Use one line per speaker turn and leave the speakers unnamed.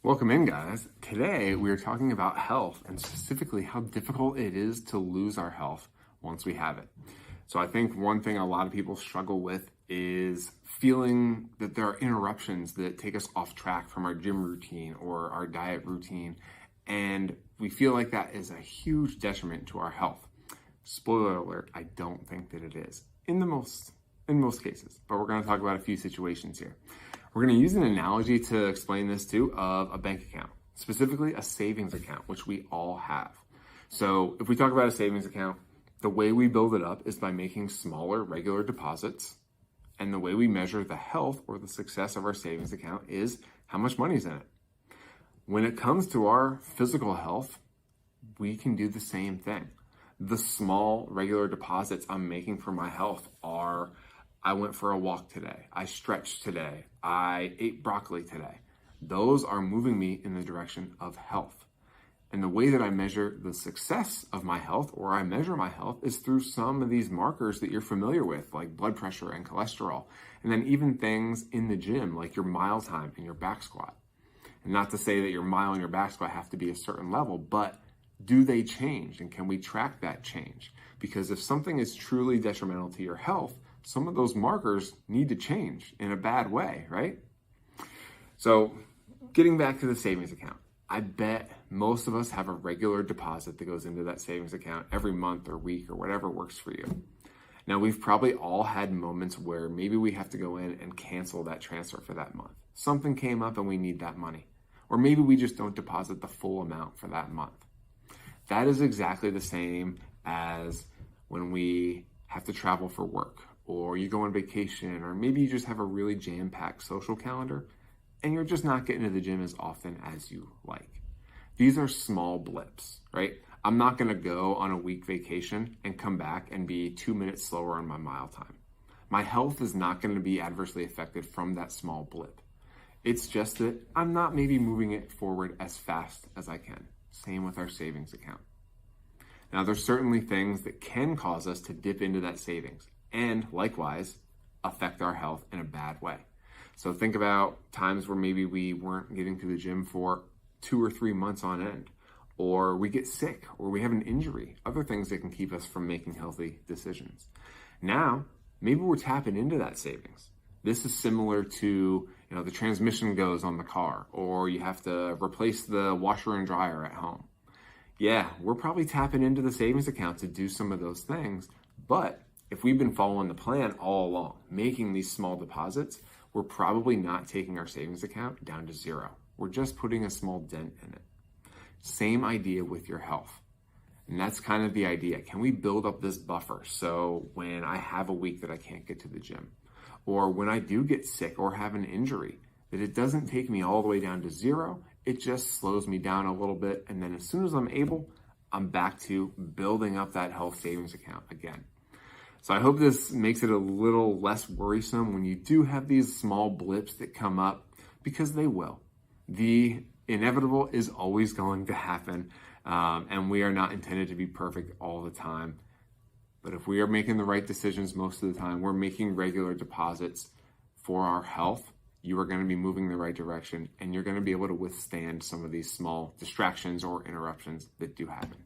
Welcome in, guys. Today we are talking about health and specifically how difficult it is to lose our health once we have it. So I think one thing a lot of people struggle with is feeling that there are interruptions that take us off track from our gym routine or our diet routine, and we feel like that is a huge detriment to our health. Spoiler alert, I don't think that it is in most cases, but we're going to talk about a few situations here. We're going to use an analogy to explain this too of a bank account, specifically a savings account, which we all have. So if we talk about a savings account, the way we build it up is by making smaller regular deposits. And the way we measure the health or the success of our savings account is how much money is in it. When it comes to our physical health, we can do the same thing. The small regular deposits I'm making for my health are, I went for a walk today, I stretched today, I ate broccoli today. Those are moving me in the direction of health. And the way that I measure the success of my health, or I measure my health, is through some of these markers that you're familiar with, like blood pressure and cholesterol. And then even things in the gym, like your mile time and your back squat. And not to say that your mile and your back squat have to be a certain level, but do they change? And can we track that change? Because if something is truly detrimental to your health, some of those markers need to change in a bad way, right? So getting back to the savings account, I bet most of us have a regular deposit that goes into that savings account every month or week or whatever works for you. Now, we've probably all had moments where maybe we have to go in and cancel that transfer for that month. Something came up and we need that money. Or maybe we just don't deposit the full amount for that month. That is exactly the same as when we have to travel for work, or you go on vacation, or maybe you just have a really jam-packed social calendar and you're just not getting to the gym as often as you like. These are small blips, right? I'm not gonna go on a week vacation and come back and be 2 minutes slower on my mile time. My health is not gonna be adversely affected from that small blip. It's just that I'm not maybe moving it forward as fast as I can. Same with our savings account. Now, there's certainly things that can cause us to dip into that savings and likewise affect our health in a bad way. So think about times where maybe we weren't getting to the gym for 2 or 3 months on end, or we get sick, or we have an injury, other things that can keep us from making healthy decisions. Now, maybe we're tapping into that savings. This is similar to, the transmission goes on the car, or you have to replace the washer and dryer at home. Yeah, we're probably tapping into the savings account to do some of those things, but if we've been following the plan all along, making these small deposits, we're probably not taking our savings account down to zero. We're just putting a small dent in it. Same idea with your health. And that's kind of the idea. Can we build up this buffer so when I have a week that I can't get to the gym, or when I do get sick or have an injury, that it doesn't take me all the way down to zero, it just slows me down a little bit. And then as soon as I'm able, I'm back to building up that health savings account again. So I hope this makes it a little less worrisome when you do have these small blips that come up, because they will. The inevitable is always going to happen, and we are not intended to be perfect all the time. But if we are making the right decisions most of the time, we're making regular deposits for our health, you are going to be moving the right direction, and you're going to be able to withstand some of these small distractions or interruptions that do happen.